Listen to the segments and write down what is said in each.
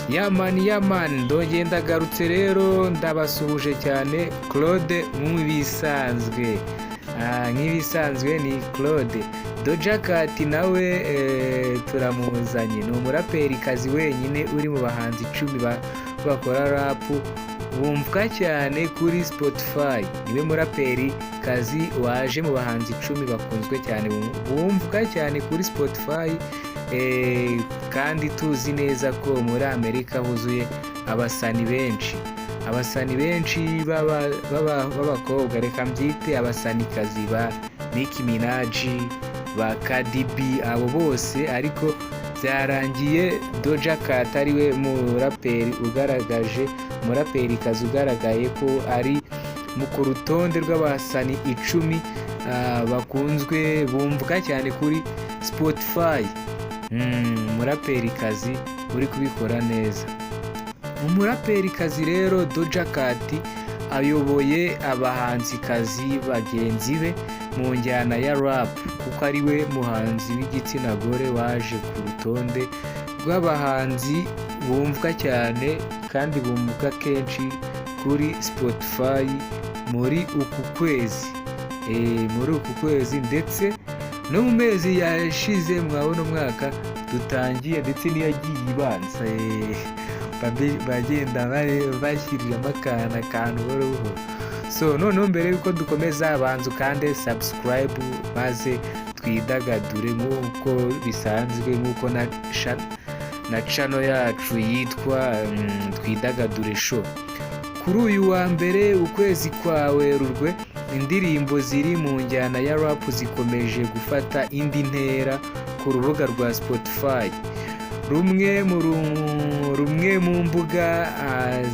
Yamani ndongeye ndagarutse rero ndabasuhuje cyane Claude nk'ibisanzwe. Nk'ibisanzwe ni Claude. Doja Cat nawe turamuzanye, ni umuraperikazi wenyine uri mu bahanzi 10 bakora rap bumvwa cyane kuri Spotify. Niwe muraperi kazi waje mu bahanzi 10 bakunzwe cyane bumvwa cyane kuri Spotify. Kandi tuzi neza ko muri Amerika huzuye abasani benshi b'abakobwa, reka mbyite abasanikazi ba Nicki Minaj, ba Cardi B, abo bose, ariko byarangiye Doja Cat ariwe umuraperikazi ugaragaye ko ari ku rutonde rw'abasani 10 bakunzwe bumvwa cyane kuri Spotify. Umuraperikazi uri kubikora neza. Umuraperikazi rero Doja Cat ayoboye abahanzikazi bagenzi be mu njyana ya rap, kuko ari we muhanzi w'igitsina gore waje ku rutonde rw'abahanzi bumvwa cyane kandi bumvwa kenshi kuri Spotify muri uku kwezi ndetse no mu mezi yashize. Mwabona umwaka dutangiye ndetse n'iyagiye ibanza bagenda bashyiriramo akantu buhoro. So noneho mbere yuko dukomeza banza ukande subscribe maze twidagadure nk'uko bisanzwe, nk'uko na channel yacu yitwa Twidagadure Show. Kuri uyu wa mbere ukwezi kwa Werurwe, indirimbo ziri mu njyana ya rap zikomeje gufata indi ntera ku rubuga rwa Spotify, rumwe mu mbuga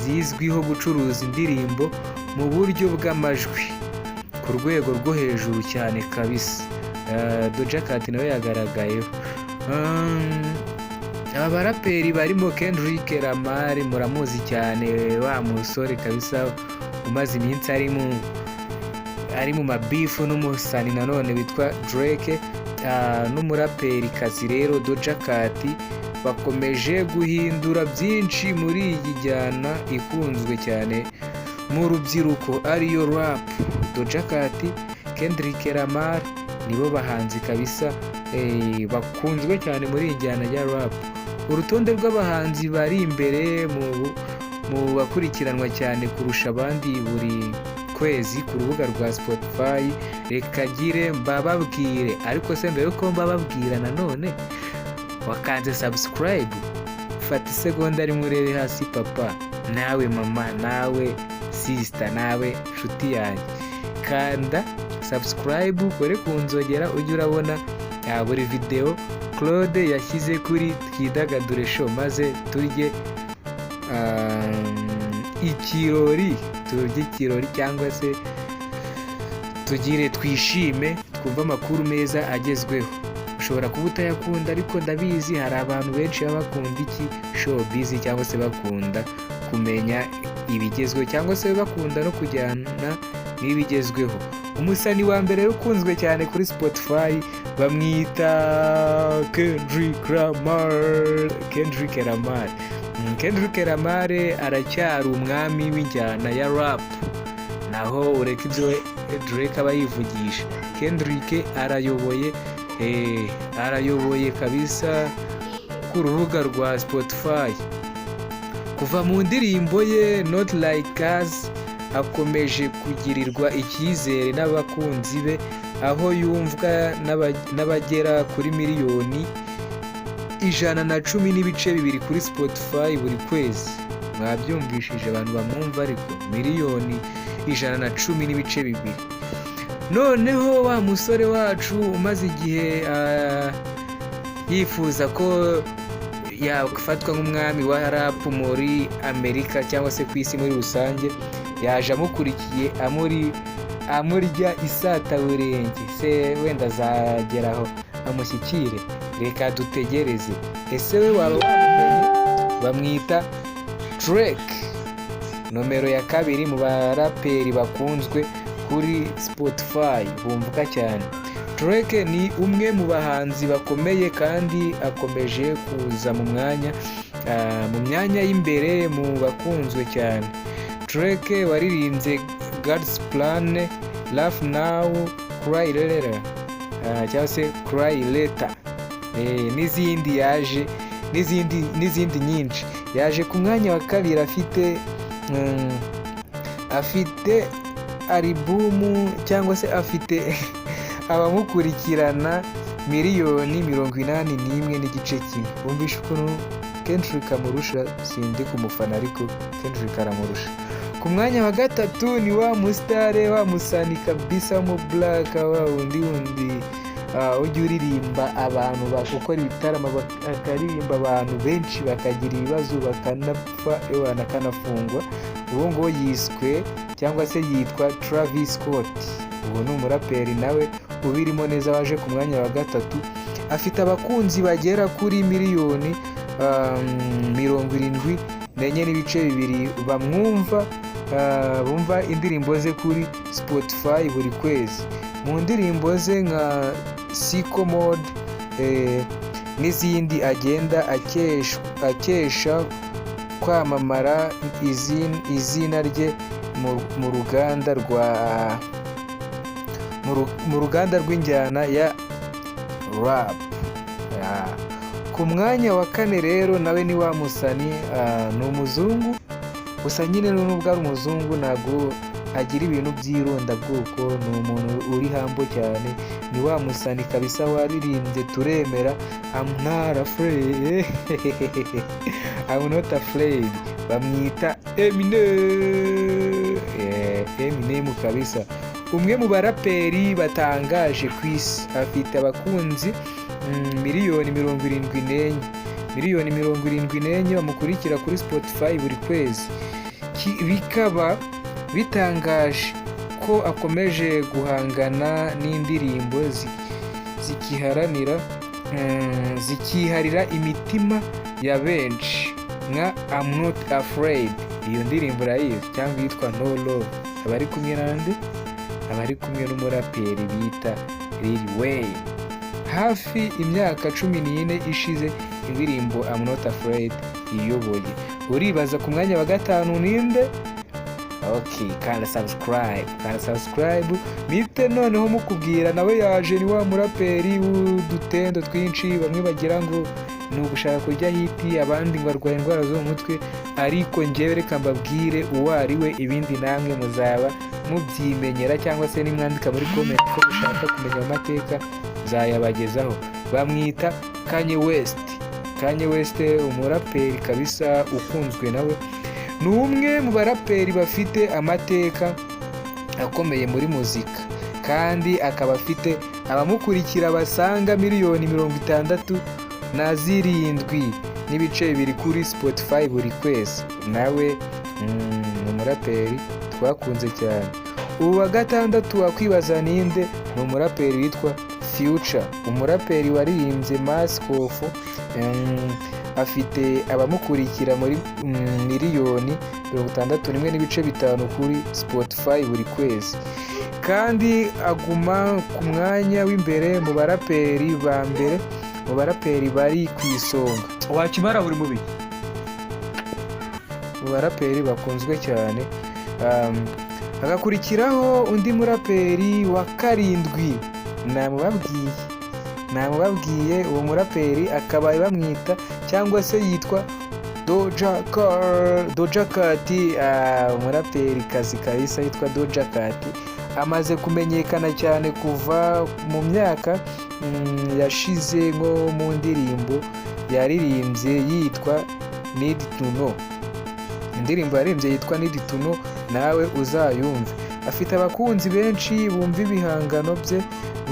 zizwiho gucuruza indirimbo mu buryo bw'amajwi ku rwego rwo hejuru cyane kabisa. Doja Cat nawe yagaragayeho. Aba baraperi barimo Kendrick Lamar, muramuzi cyane, wa musore kabisa umaze iminsi ari mu mabifu n'umusani nanone witwa Drake. N'umuraperikazi rero Doja Cat bakomeje guhindura byinshi muri iyi njyana ikunzwe cyane mu rubyiruko ariyo rap. Doja Cat, Kendrick Lamar nibo bahanzi kabisa bakunzwe cyane muri iyi njyana ya rap. Urutonde rw'abahanzi bari imbere mu bakurikiranwa cyane kurusha abandi buri kwezi ku rubuga rwa Spotify, reka gire mbababwire. Ariko se mbere yuko mbababwira, nanone wakanze subscribe, fata isegonda rimwe urebe hasi papa, nawe mama, nawe sister, nawe nshuti yanjye, kanda subscribe, ukore ku nzogera ujye urabona buri video Claude yashyize kuri Twidagadure Show, maze turye ikirori cyangwa se twishime, twumva amakuru meza agezweho. Ushobora kuba utayakunda, ariko ndabizi hari abantu benshi baba bakunda showbiz, cyangwa se bakunda kumenya ibigezweho, cyangwa se bakunda no kujyana n'ibigezweho. Umusani wa mbere ukunzwe cyane kuri Spotify bamwita Kendrick Lamar aracyari umwami w'injyana ya rap, naho ureka ibyo Drake aba yivugisha. Kendrick arayoboye kabisa ku rubuga rwa Spotify. Kuva mu ndirimbo ye Not Like Us akomeje kugirirwa icyizere n'abakunzi be, aho yumvwa n'abagera kuri miliyoni 110.2 kuri Spotify buri kwezi. Mwabyumvishije abantu bamwumva, ariko miliyoni 110.2. Noneho wa musore wacu umaze igihe yifuza ko yafatwa nk'umwami wa rap muri Amerika cyangwa se ku isi muri rusange, yaje amukurikiye amurya isataburenge. Se wenda azageraho amushyikire, reka dutegereze. Ese we waba wamumenye? Bamwita Drake, nomero ya 2 mu baraperi bakunzwe kuri Spotify bumvwa cyane. Drake ni umwe mu bahanzi bakomeye kandi akomeje kuza mu mwanya mu myanya y'imbere mu bakunzwe cyane. Drake waririmbye God's Plan, Laugh Now, Cry Later cyangwa se Cry Later n'izindi yaje n'izindi nyinshi. Yaje ku mwanya wa kabiri afite alibumu cyangwa se afite abamukurikirana miliyoni 81 n'igice kimwe. Wumvishe ukuntu Kendrick amurusha? Sindi kumufana ariko Kendrick aramurusha. Ku mwanya wa gatatu ni wa mustare wa musani kabisa mu black wa undi ujya uririmba abantu bakokora ibitaramo akaririmba abantu benshi bakagira ibibazo bakanapfa bakanafungwa. Uwo ngo yiswe cyangwa se yitwa Travis Scott. Uwo ni umuraperi nawe ubirimo neza waje ku mwanya wa gatatu. Afite abakunzi bagera kuri miliyoni 74 n'ibice bibiri bamwumva bumva indirimbo ze kuri Spotify buri kwezi. Mu ndirimbo ze nka Sicko Mode n'izindi agenda akesha kwamamara izina rye mu ruganda rw'injyana ya rap. Ku mwanya wa kane rero nawe ni wa musani, ni umuzungu gusa nyine nubwo ari umuzungu ntabwo agira ibintu by'irondabwoko, ni umuntu uri hambo cyane. Ni wa musani kabisa waririmbye Turemera, I'm not afraid I'm not afraid. Bamwita Eminem kabisa, umwe mu baraperi batangaje ku isi. Afite abakunzi miliyoni 74 bamukurikira kuri Spotify buri kwezi. Bikaba bitangaje ko akomeje guhangana n'indirimbo zikiharira imitima ya benshi nka I'm not afraid. Iyo ndirimbo urayizi cyangwa yitwa No Love. Abari kumwe nande? Abari kumwe n'umuraperi bita Lil Wayne. Hafi imyaka 14 ishize indirimbo I'm not afraid iyoboye. Uribaza ku mwanya wa gatanu ninde? Okay, kandi subscribe mite noneho mukubwira nawe yaje ni wa muraperi w'udutendo twinshi. Bamwe bagira ngo ni ugushaka kujya hiti, abandi ngo arwaye indwara zo mu mutwe, ariko njyewe reka mbabwire uwo ari we, ibindi namwe muzaba mubyimenyera cyangwa se nimwandika muri comment ko mushaka kumenya amateka zayabagezaho. Bamwita Kanye West, umuraperi kabisa ukunzwe nawe. Ni umwe mu baraperi bafite amateka akomeye muri muzika, kandi akaba afite abamukurikira basaga miliyoni 67 n'ibice bibiri kuri Spotify buri kwezi. Nawe ni umuraperi twakunze cyane. Ubu wa gatandatu wakwibaza ninde? Ni umuraperi witwa Future, umuraperi waririmbye Mask Off. Afite abamukurikira muri miliyoni 61.5 kuri Spotify buri kwezi, kandi aguma ku mwanya w'imbere mu baraperi bari ku isonga. Wakimara buri mubi mu baraperi bakunzwe cyane. Agakurikiraho undi muraperi wa karindwi, namubabwiye uwo muraperi akaba bamwita cyangwa se yitwa Doja Cat. Umuraperi kazi kabisa yitwa Doja Cat, amaze kumenyekana cyane kuva mu myaka yashize nko mu ndirimbo yaririmbye yitwa Need to Know. Indirimbo yaririmbye yitwa Need to Know, nawe uzayumve. Afite abakunzi benshi bumva ibihangano bye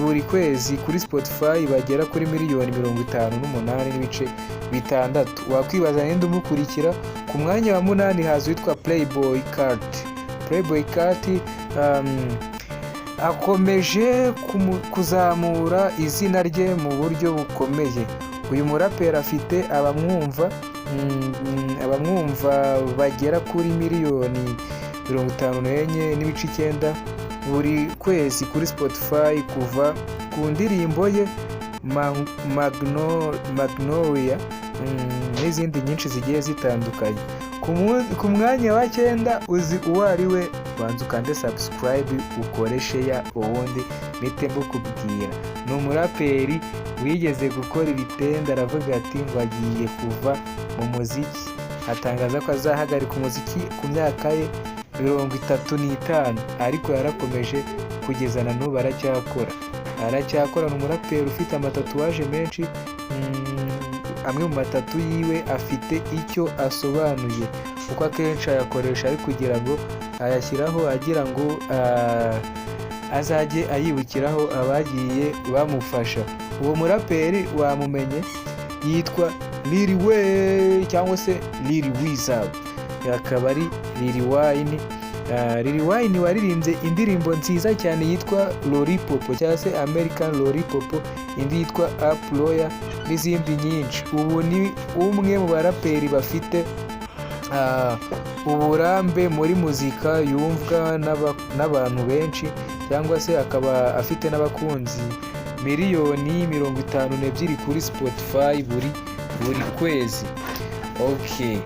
buri kwezi kuri Spotify bagera kuri miliyoni 58.6. Wakwibaza ninde umukurikira? Ku mwanya wa 8 haza witwa Playboy Carti. Akomeje kuzamura izina rye mu buryo bukomeye. Uyu muraperi afite abamwumva bagera kuri miliyoni 54.9 buri kwezi kuri Spotify kuva ku ndirimbo ye Magnolia n'izindi nyinshi zigiye zitandukanye. Ku mwanya wa 9 uzi uwo ari we, banza ukande subscribe ukore share, ubundi mpite mbukubwira. Ni umuraperi wigeze gukora ibitende, aravuga ati ngo agiye kuva mu muziki, atangaza ko azahagarika umuziki ku myaka ye 35, ariko yarakomeje kugeza na n'ubu aracyakora. Ni umuraperi ufite amatatuwaje menshi, amwe mu matatu yiwe afite icyo asobanuye, kuko akenshi ayakoresha ari kugira ngo ayashyiraho agira ngo azajye ayibukiraho abagiye bamufasha. Uwo muraperi wamumenye yitwa Lil Wayne cyangwa se Lil Wizard, akaba ari Lil Wayne. Lil Wayne waririmbye indirimbo nziza cyane yitwa Lollipop cyangwa se American Lollipop, indi yitwa Up Lawyer n'izindi nyinshi. Ubu ni umwe mu baraperi bafite uburambe muri muzika, yumvwa n'abantu benshi, cyangwa se akaba afite n'abakunzi miliyoni 52 kuri Spotify buri kwezi. Okay,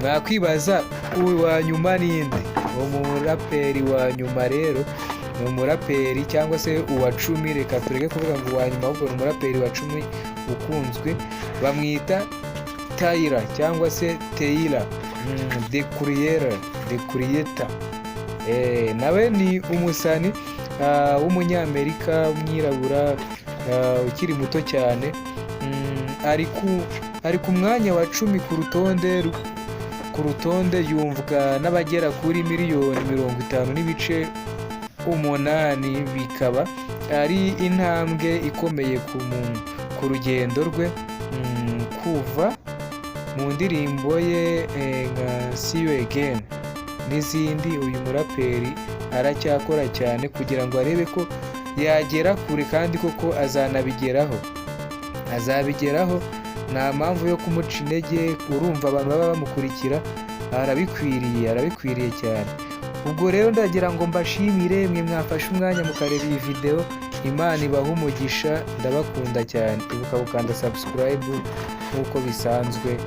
mwakwibaza uwa nyuma ninde? Umuraperi wa nyuma rero ni umuraperi cyangwa se uwa 10, reka tureke kuvuga ngo uwa nyuma, ahubwo ni umuraperi wa 10 ukunzwe, bamwita Tyler cyangwa se Taylor The Creator. Nawe ni umusani w'umunyamerika w'umwirabura, ukiri muto cyane, ari ku mwanya wa 10 ku rutonde, yumvwa n'abagera kuri miliyoni 50.8, bikaba ari intambwe ikomeye ku rugendo rwe kuva mu ndirimbo ye nka See You Again n'izindi. Uyu muraperi aracyakora cyane kugira ngo arebe ko yagera kure, kandi koko azabigeraho. Nta mpamvu yo kumuca intege, urumva abantu baba bamukurikira, arabikwiriye cyane. Ubwo rero ndagira ngo mbashimire mwe mwafashe umwanya mukareba iyi video. Imana ibahe umugisha, ndabakunda cyane. Ibuka gukanda subscribe nk'uko bisanzwe.